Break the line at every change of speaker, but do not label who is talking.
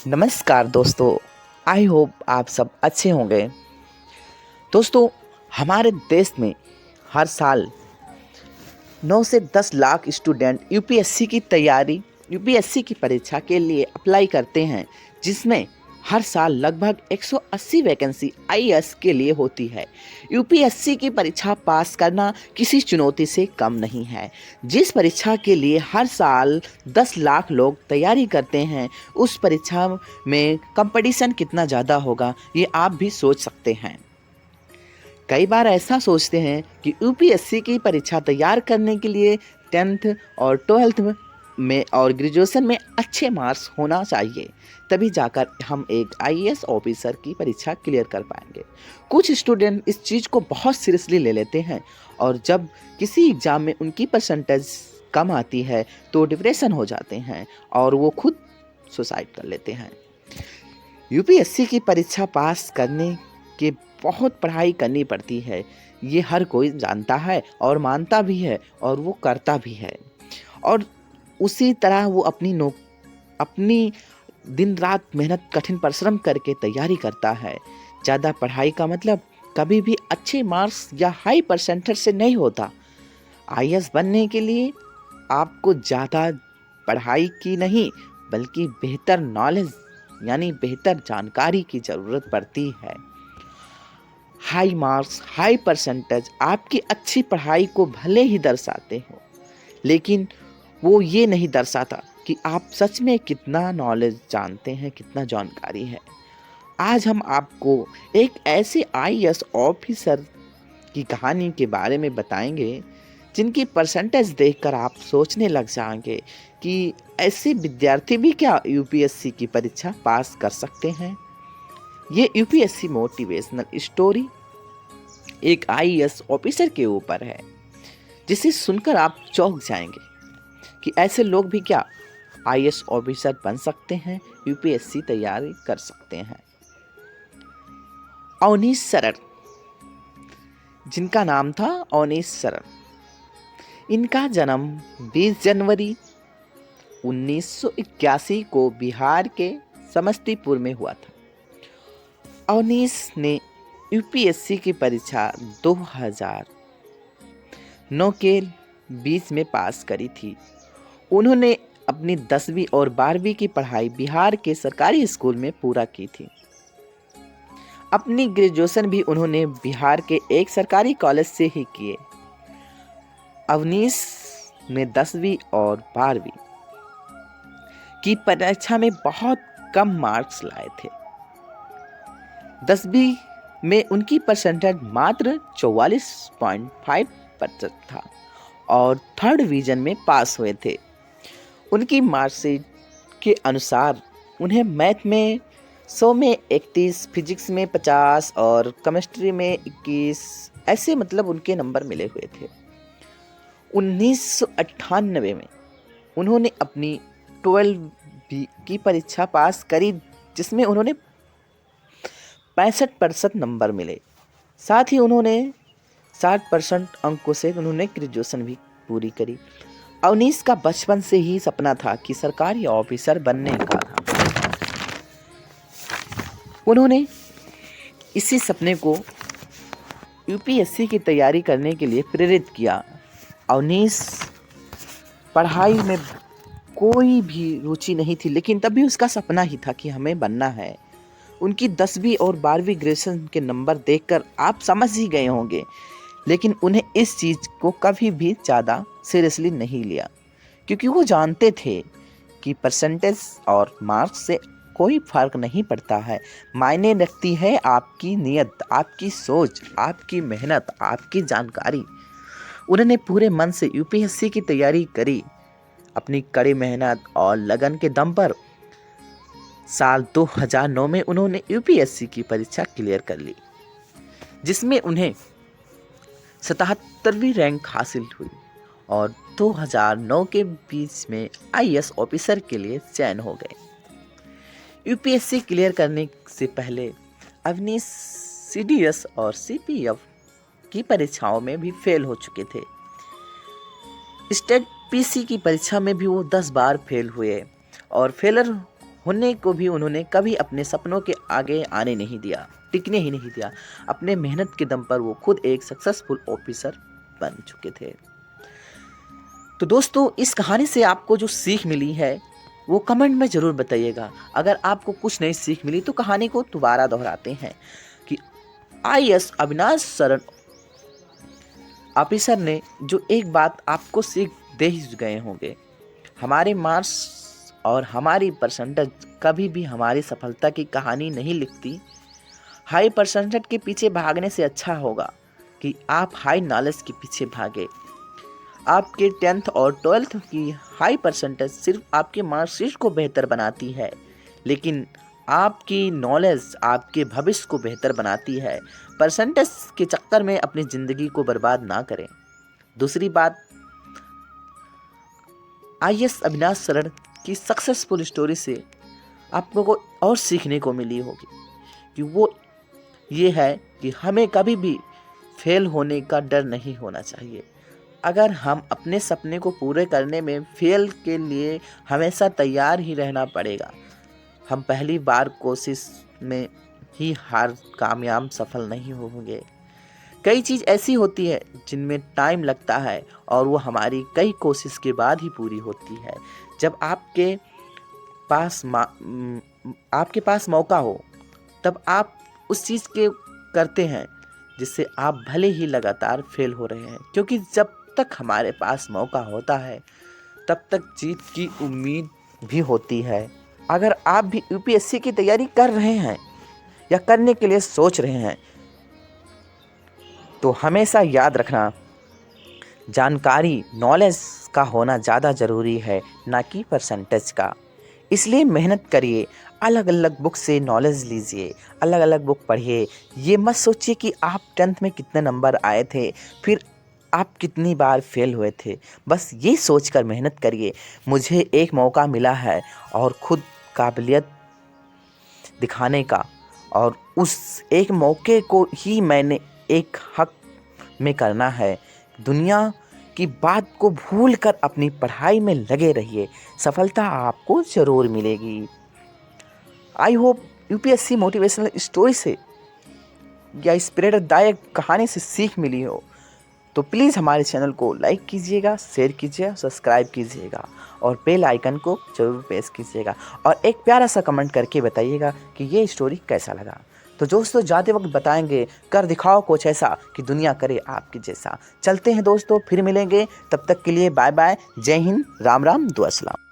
नमस्कार दोस्तों, I hope आप सब अच्छे होंगे। दोस्तों, हमारे देश में हर साल 9 से 10 लाख स्टूडेंट यूपीएससी की परीक्षा के लिए अप्लाई करते हैं, जिसमें हर साल लगभग 180 वैकेंसी आईएएस के लिए होती है। यूपीएससी की परीक्षा पास करना किसी चुनौती से कम नहीं है। जिस परीक्षा के लिए हर साल 10 लाख लोग तैयारी करते हैं, उस परीक्षा में कंपटीशन कितना ज़्यादा होगा, ये आप भी सोच सकते हैं। कई बार ऐसा सोचते हैं कि यूपीएससी की परीक्षा तैयार करने के लिए 10th और 12th में और ग्रेजुएशन में अच्छे मार्क्स होना चाहिए, तभी जाकर हम एक आईएएस ऑफिसर की परीक्षा क्लियर कर पाएंगे। कुछ स्टूडेंट इस चीज़ को बहुत सीरियसली ले लेते हैं और जब किसी एग्ज़ाम में उनकी परसेंटेज कम आती है तो डिप्रेशन हो जाते हैं और वो खुद सुसाइड कर लेते हैं। यूपीएससी की परीक्षा पास करने के बहुत पढ़ाई करनी पड़ती है, ये हर कोई जानता है और मानता भी है और वो करता भी है। और उसी तरह वो अपनी दिन रात मेहनत कठिन परिश्रम करके तैयारी करता है। ज़्यादा पढ़ाई का मतलब कभी भी अच्छे मार्क्स या हाई परसेंटेज से नहीं होता। आईएएस बनने के लिए आपको ज़्यादा पढ़ाई की नहीं, बल्कि बेहतर नॉलेज यानी बेहतर जानकारी की ज़रूरत पड़ती है। हाई मार्क्स, हाई परसेंटेज आपकी अच्छी पढ़ाई को भले ही दर्शाते हो, लेकिन वो ये नहीं दर्शाता कि आप सच में कितना नॉलेज जानते हैं, कितना जानकारी है। आज हम आपको एक ऐसे आईएएस ऑफिसर की कहानी के बारे में बताएंगे जिनकी परसेंटेज देखकर आप सोचने लग जाएंगे कि ऐसे विद्यार्थी भी क्या यूपीएससी की परीक्षा पास कर सकते हैं। ये यूपीएससी मोटिवेशनल स्टोरी एक आईएएस ऑफिसर के ऊपर है, जिसे सुनकर आप चौंक जाएंगे कि ऐसे लोग भी क्या आईएएस ऑफिसर बन सकते हैं, यूपीएससी तैयारी कर सकते हैं। अवनीश सरन, जिनका नाम था अवनीश सरन, इनका जन्म 20 जनवरी 1981 को बिहार के समस्तीपुर में हुआ था। अवनीश ने यूपीएससी की परीक्षा 2009 के बीच में पास करी थी। उन्होंने अपनी 10वीं और 12वीं की पढ़ाई बिहार के सरकारी स्कूल में पूरा की थी। अपनी ग्रेजुएशन भी उन्होंने बिहार के एक सरकारी कॉलेज से ही किए। अवनीश ने 10वीं और 12वीं की परीक्षा में बहुत कम मार्क्स लाए थे। 10वीं में उनकी परसेंटेज मात्र 44.5% था और 3rd डिवीजन में पास हुए थे। उनकी मार्कशीट के अनुसार उन्हें मैथ में 100 में 31, फिजिक्स में 50 और केमिस्ट्री में 21 ऐसे उनके नंबर मिले हुए थे। 1998 में उन्होंने अपनी 12वीं की परीक्षा पास करी, जिसमें उन्होंने 65% नंबर मिले। साथ ही उन्होंने 60% अंकों से उन्होंने ग्रेजुएशन भी पूरी करी। अवनीश का बचपन से ही सपना था कि सरकारी ऑफिसर बनने का था। उन्होंने इसी सपने को यूपीएससी की तैयारी करने के लिए प्रेरित किया। अवनीश पढ़ाई में कोई भी रुचि नहीं थी, लेकिन तब भी उसका सपना ही था कि हमें बनना है। उनकी 10वीं और 12वीं ग्रेजुएशन के नंबर देखकर आप समझ ही गए होंगे, लेकिन उन्हें इस चीज़ को कभी भी ज़्यादा सीरियसली नहीं लिया, क्योंकि वो जानते थे कि परसेंटेज और मार्क्स से कोई फ़र्क नहीं पड़ता है। मायने रखती है आपकी नीयत, आपकी सोच, आपकी मेहनत, आपकी जानकारी। उन्होंने पूरे मन से यूपीएससी की तैयारी करी। अपनी कड़ी मेहनत और लगन के दम पर साल 2009 में उन्होंने यूपीएससी की परीक्षा क्लियर कर ली, जिसमें उन्हें 77वीं रैंक हासिल हुई और 2009 के बीच में आईएएस ऑफिसर के लिए चयन हो गए। यूपीएससी क्लियर करने से पहले अवनीश सीडीएस और सीपीएफ की परीक्षाओं में भी फेल हो चुके थे। स्टेट पीसी की परीक्षा में भी वो 10 बार फेल हुए और फेलर होने को भी उन्होंने कभी अपने सपनों के आगे आने नहीं दिया, टिकने ही नहीं दिया। अपने मेहनत के दम पर वो खुद एक सक्सेसफुल ऑफिसर बन चुके थे। तो दोस्तों, इस कहानी से आपको जो सीख मिली है वो कमेंट में ज़रूर बताइएगा। अगर आपको कुछ नई सीख मिली तो कहानी को दोबारा दोहराते हैं कि आईएएस अविनाश शरण ऑफिसर ने जो एक बात आपको सीख दे ही गए होंगे, हमारे मार्क्स और हमारी परसेंटेज कभी भी हमारी सफलता की कहानी नहीं लिखती। हाई परसेंटेज के पीछे भागने से अच्छा होगा कि आप हाई नॉलेज के पीछे भागे। आपके 10th और 12th की हाई परसेंटेज सिर्फ आपके मार्कशीट को बेहतर बनाती है, लेकिन आपकी नॉलेज आपके भविष्य को बेहतर बनाती है। परसेंटेज के चक्कर में अपनी ज़िंदगी को बर्बाद ना करें। दूसरी बात, आईएएस अविनाश शरण की सक्सेसफुल स्टोरी से आपको को और सीखने को मिली होगी कि वो ये है कि हमें कभी भी फेल होने का डर नहीं होना चाहिए। अगर हम अपने सपने को पूरे करने में फेल के लिए हमेशा तैयार ही रहना पड़ेगा। हम पहली बार कोशिश में ही कामयाब सफल नहीं होंगे। कई चीज़ ऐसी होती है जिनमें टाइम लगता है और वो हमारी कई कोशिश के बाद ही पूरी होती है। जब आपके पास मौका हो तब आप उस चीज़ के करते हैं जिससे आप भले ही लगातार फेल हो रहे हैं, क्योंकि जब तक हमारे पास मौका होता है तब तक जीत की उम्मीद भी होती है। अगर आप भी यूपीएससी की तैयारी कर रहे हैं या करने के लिए सोच रहे हैं तो हमेशा याद रखना, जानकारी नॉलेज का होना ज़्यादा ज़रूरी है, ना कि परसेंटेज का। इसलिए मेहनत करिए, अलग अलग बुक से नॉलेज लीजिए, अलग अलग बुक पढ़िए। ये मत सोचिए कि आप 10th में कितने नंबर आए थे, फिर आप कितनी बार फेल हुए थे। बस ये सोचकर मेहनत करिए, मुझे एक मौका मिला है और खुद काबिलियत दिखाने का, और उस एक मौके को ही मैंने एक हक में करना है। दुनिया की बात को भूलकर अपनी पढ़ाई में लगे रहिए, सफलता आपको ज़रूर मिलेगी। I hope UPSC motivational story से या इस प्रेरणादायक कहानी से सीख मिली हो। तो प्लीज़ हमारे चैनल को लाइक कीजिएगा, शेयर कीजिएगा, सब्सक्राइब कीजिएगा और बेल आइकन को ज़रूर प्रेस कीजिएगा और एक प्यारा सा कमेंट करके बताइएगा कि ये स्टोरी कैसा लगा। तो दोस्तों, जाते वक्त बताएंगे, कर दिखाओ कुछ ऐसा कि दुनिया करे आपके जैसा। चलते हैं दोस्तों, फिर मिलेंगे, तब तक के लिए बाय बाय, जय हिंद, राम राम, दुआ सलाम।